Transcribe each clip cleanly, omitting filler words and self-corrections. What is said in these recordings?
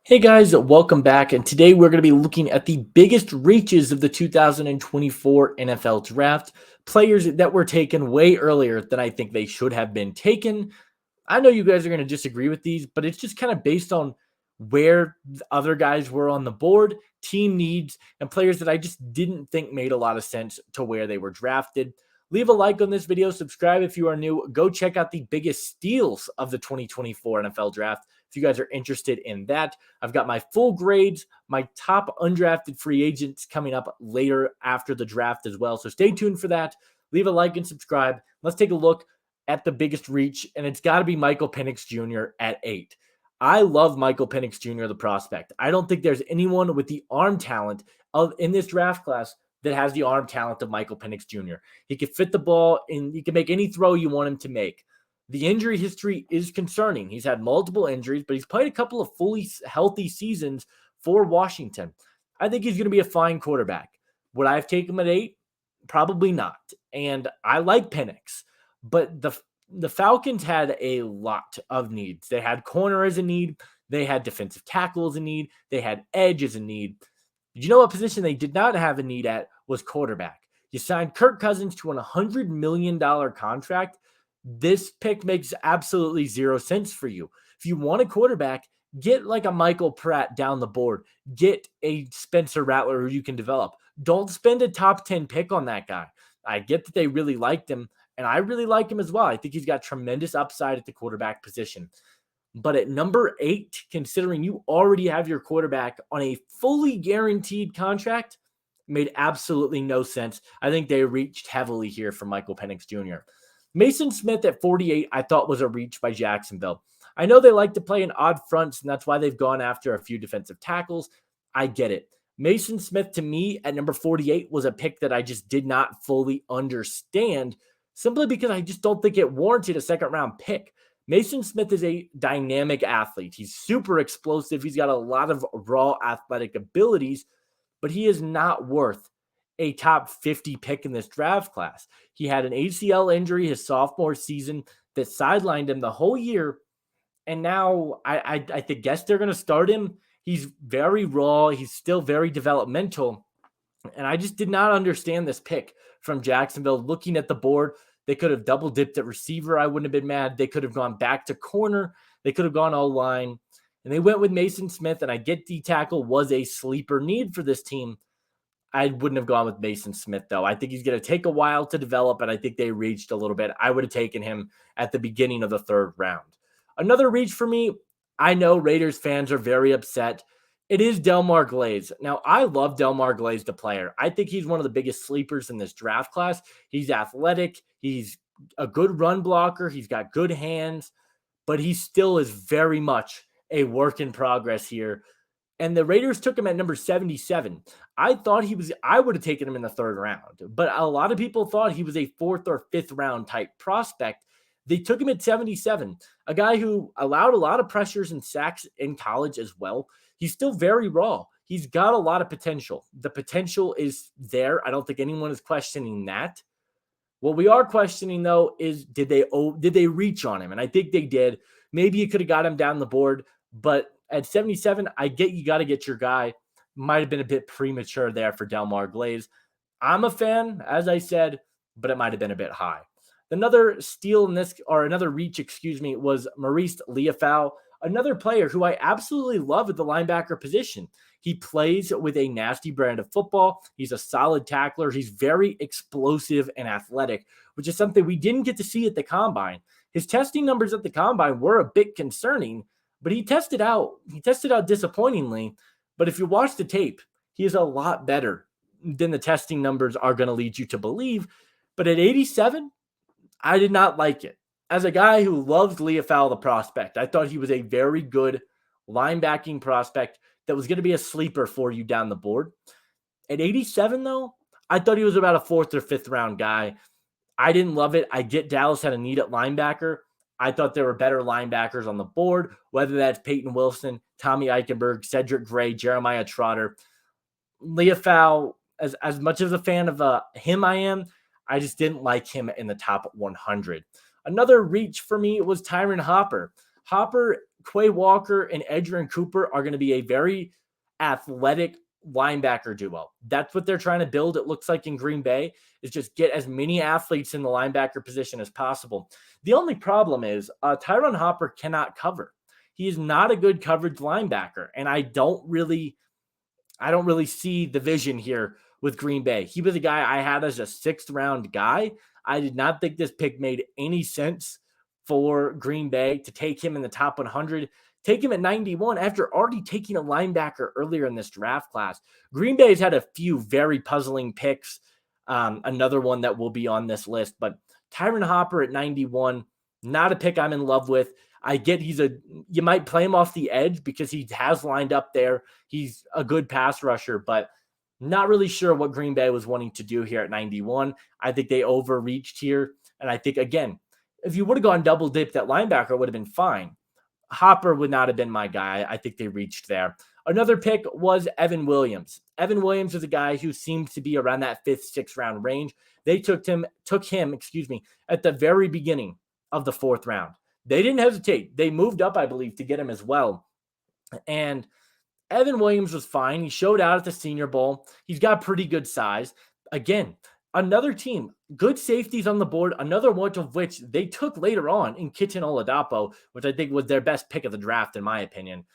Hey guys, welcome back. And today we're going to be looking at the biggest reaches of the 2024 NFL draft. Players that were taken way earlier than I think they should have been taken. I know you guys are going to disagree with these, but it's just kind of based on where the other guys were on the board, team needs, and players that I just didn't think made a lot of sense to where they were drafted. Leave a like on this video, subscribe if you are new. Go check out the biggest steals of the 2024 NFL draft if you guys are interested in that. I've got my full grades, my top undrafted free agents coming up later after the draft as well. So stay tuned for that. Leave a like and subscribe. Let's take a look at the biggest reach, and it's got to be Michael Penix Jr. at 8. I love Michael Penix Jr., the prospect. I don't think there's anyone with the arm talent in this draft class that has the arm talent of Michael Penix Jr. He can fit the ball, and he can make any throw you want him to make. The injury history is concerning. He's had multiple injuries, but he's played a couple of fully healthy seasons for Washington. I think he's going to be a fine quarterback. Would I have taken him at 8? Probably not. And I like Penix, but the Falcons had a lot of needs. They had corner as a need. They had defensive tackle as a need. They had edge as a need. You know what position they did not have a need at was quarterback. You signed Kirk Cousins to an $100 million contract. This pick makes absolutely zero sense for you. If you want a quarterback, get like a Michael Pratt down the board. Get a Spencer Rattler who you can develop. Don't spend a top 10 pick on that guy. I get that they really liked him, and I really like him as well. I think he's got tremendous upside at the quarterback position. But at number 8, considering you already have your quarterback on a fully guaranteed contract, made absolutely no sense. I think they reached heavily here for Michael Penix Jr. Mason Smith at 48, I thought was a reach by Jacksonville. I know they like to play in odd fronts, and that's why they've gone after a few defensive tackles. I get it. Mason Smith, to me, at number 48, was a pick that I just did not fully understand, simply because I just don't think it warranted a second-round pick. Mason Smith is a dynamic athlete. He's super explosive. He's got a lot of raw athletic abilities, but he is not worth a top 50 pick in this draft class. He had an ACL injury his sophomore season that sidelined him the whole year, and now I guess they're going to start him. He's very raw. He's still very developmental, and I just did not understand this pick from Jacksonville. Looking at the board, they could have double dipped at receiver. I wouldn't have been mad. They could have gone back to corner. They could have gone O-line. And they went with Mason Smith, and I get D tackle was a sleeper need for this team. I wouldn't have gone with Mason Smith, though. I think he's going to take a while to develop, and I think they reached a little bit. I would have taken him at the beginning of the 3rd round. Another reach for me, I know Raiders fans are very upset. It is Delmar Glaze. Now, I love Delmar Glaze, the player. I think he's one of the biggest sleepers in this draft class. He's athletic. He's a good run blocker. He's got good hands, but he still is very much a work in progress here. And the Raiders took him at number 77. I would have taken him in the 3rd round, but a lot of people thought he was a 4th or 5th round type prospect. They took him at 77, a guy who allowed a lot of pressures and sacks in college as well. He's still very raw. He's got a lot of potential. The potential is there. I don't think anyone is questioning that. What we are questioning, though, is did they reach on him? And I think they did. Maybe you could have got him down the board, but at 77, I get you got to get your guy. Might have been a bit premature there for Delmar Glaze. I'm a fan, as I said, but it might have been a bit high. Another steal in this, or another reach, was Maurice Lee, another player who I absolutely love at the linebacker position. He plays with a nasty brand of football. He's a solid tackler. He's very explosive and athletic, which is something we didn't get to see at the combine. His testing numbers at the combine were a bit concerning, but he tested out disappointingly. But if you watch the tape, he is a lot better than the testing numbers are going to lead you to believe. But at 87, I did not like it. As a guy who loves Leofau, the prospect, I thought he was a very good linebacking prospect that was going to be a sleeper for you down the board. At 87, though, I thought he was about a 4th or 5th round guy. I didn't love it. I get Dallas had a need at linebacker. I thought there were better linebackers on the board, whether that's Peyton Wilson, Tommy Eichenberg, Cedric Gray, Jeremiah Trotter. Leofau, as much as a fan of him I am, I just didn't like him in the top 100. Another reach for me was Tyron Hopper. Hopper Quay Walker and Edgerrin Cooper are going to be a very athletic linebacker duo. That's what they're trying to build. It looks like in Green Bay is just get as many athletes in the linebacker position as possible. The only problem is Tyron Hopper cannot cover. He is not a good coverage linebacker, and I don't really see the vision here with Green Bay. He was a guy I had as a 6th round guy. I did not think this pick made any sense for Green Bay to take him in the top 100. Take him at 91 after already taking a linebacker earlier in this draft class. Green Bay's had a few very puzzling picks. Another one that will be on this list, but Tyron Hopper at 91, not a pick I'm in love with. I get you might play him off the edge because he has lined up there. He's a good pass rusher, but not really sure what Green Bay was wanting to do here at 91. I think they overreached here. And I think, again, if you would have gone double dipped at linebacker, it would have been fine. Hopper would not have been my guy. I think they reached there. Another pick was Evan Williams. Evan Williams is a guy who seemed to be around that 5th, 6th round range. They took him, at the very beginning of the 4th round. They didn't hesitate. They moved up, I believe, to get him as well. And Evan Williams was fine. He showed out at the Senior Bowl. He's got pretty good size. Again, another team, good safeties on the board, another one of which they took later on in Kitchen Oladapo, which I think was their best pick of the draft, in my opinion.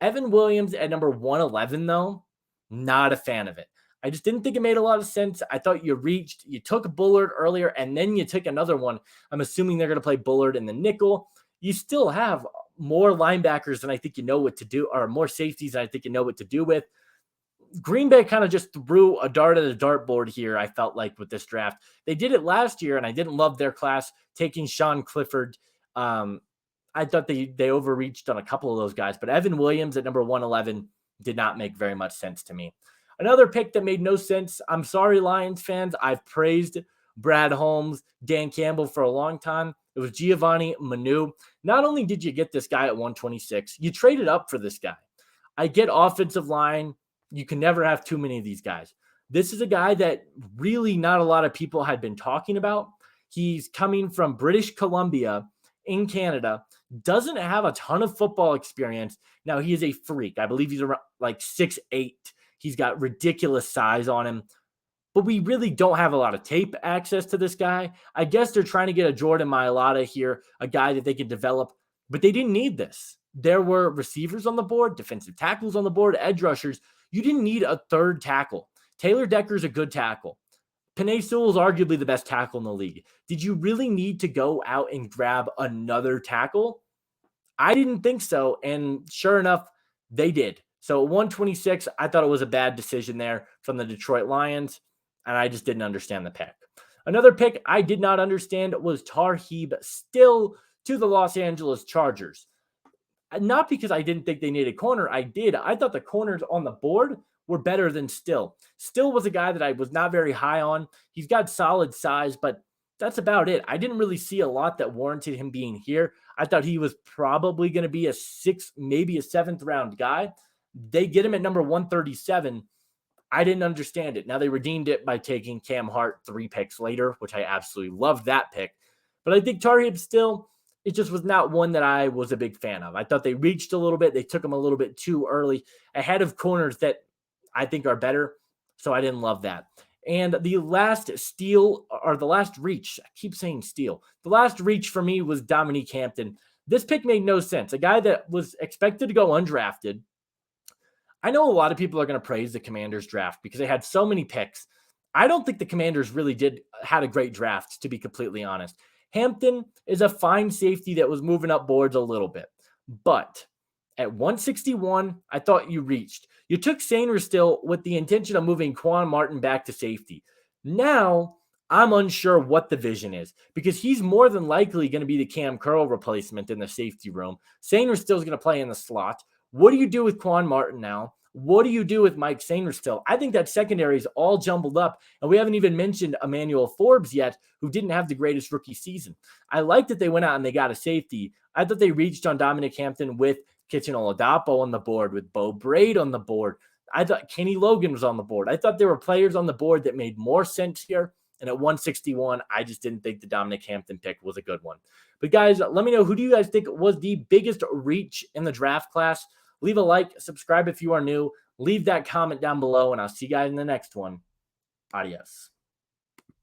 Evan Williams at number 111, though, not a fan of it. I just didn't think it made a lot of sense. I thought you took Bullard earlier, and then you took another one. I'm assuming they're going to play Bullard in the nickel. You still have more linebackers than I think you know what to do, or more safeties than I think you know what to do with. Green Bay kind of just threw a dart at a dartboard here, I felt like, with this draft. They did it last year, and I didn't love their class, taking Sean Clifford. I thought they overreached on a couple of those guys, but Evan Williams at number 111 did not make very much sense to me. Another pick that made no sense. I'm sorry, Lions fans. I've praised Brad Holmes, Dan Campbell for a long time. It was Giovani Manu. Not only did you get this guy at 126, you traded up for this guy. I get offensive line. You can never have too many of these guys. This is a guy that really not a lot of people had been talking about. He's coming from British Columbia in Canada, doesn't have a ton of football experience. Now, he is a freak. I believe he's around like 6'8". He's got ridiculous size on him. But we really don't have a lot of tape access to this guy. I guess they're trying to get a Jordan Mailata here, a guy that they can develop, but they didn't need this. There were receivers on the board, defensive tackles on the board, edge rushers. You didn't need a 3rd tackle. Taylor Decker's a good tackle. Penix Jr is arguably the best tackle in the league. Did you really need to go out and grab another tackle? I didn't think so, and sure enough, they did. So at 126, I thought it was a bad decision there from the Detroit Lions, and I just didn't understand the pick. Another pick I did not understand was Tarheeb Still to the Los Angeles Chargers. Not because I didn't think they needed a corner. I did. I thought the corners on the board were better than Still. Still was a guy that I was not very high on. He's got solid size, but that's about it. I didn't really see a lot that warranted him being here. I thought he was probably going to be a 6th, maybe a 7th round guy. They get him at number 137. I didn't understand it. Now, they redeemed it by taking Cam Hart 3 picks later, which I absolutely loved that pick. But I think Tarheeb Still, it just was not one that I was a big fan of. I thought they reached a little bit. They took him a little bit too early, ahead of corners that I think are better. So I didn't love that. And the last steal, or the last reach, I keep saying steal. The last reach for me was Dominick Hampton. This pick made no sense. A guy that was expected to go undrafted. I know a lot of people are going to praise the Commanders draft because they had so many picks. I don't think the Commanders really had a great draft, to be completely honest. Hampton is a fine safety that was moving up boards a little bit. But at 161, I thought you reached. You took Sainer Still with the intention of moving Quan Martin back to safety. Now, I'm unsure what the vision is because he's more than likely going to be the Cam Curl replacement in the safety room. Sainer Still is going to play in the slot. What do you do with Quan Martin now? What do you do with Mike Sainer Still? I think that secondary is all jumbled up, and we haven't even mentioned Emmanuel Forbes yet, who didn't have the greatest rookie season. I like that they went out and they got a safety. I thought they reached on Dominick Hampton with Kitchen Oladapo on the board, with Bo Braid on the board. I thought Kenny Logan was on the board. I thought there were players on the board that made more sense here. And at 161, I just didn't think the Dominick Hampton pick was a good one. But guys, let me know, who do you guys think was the biggest reach in the draft class? Leave a like, subscribe if you are new, leave that comment down below, and I'll see you guys in the next one. Adios.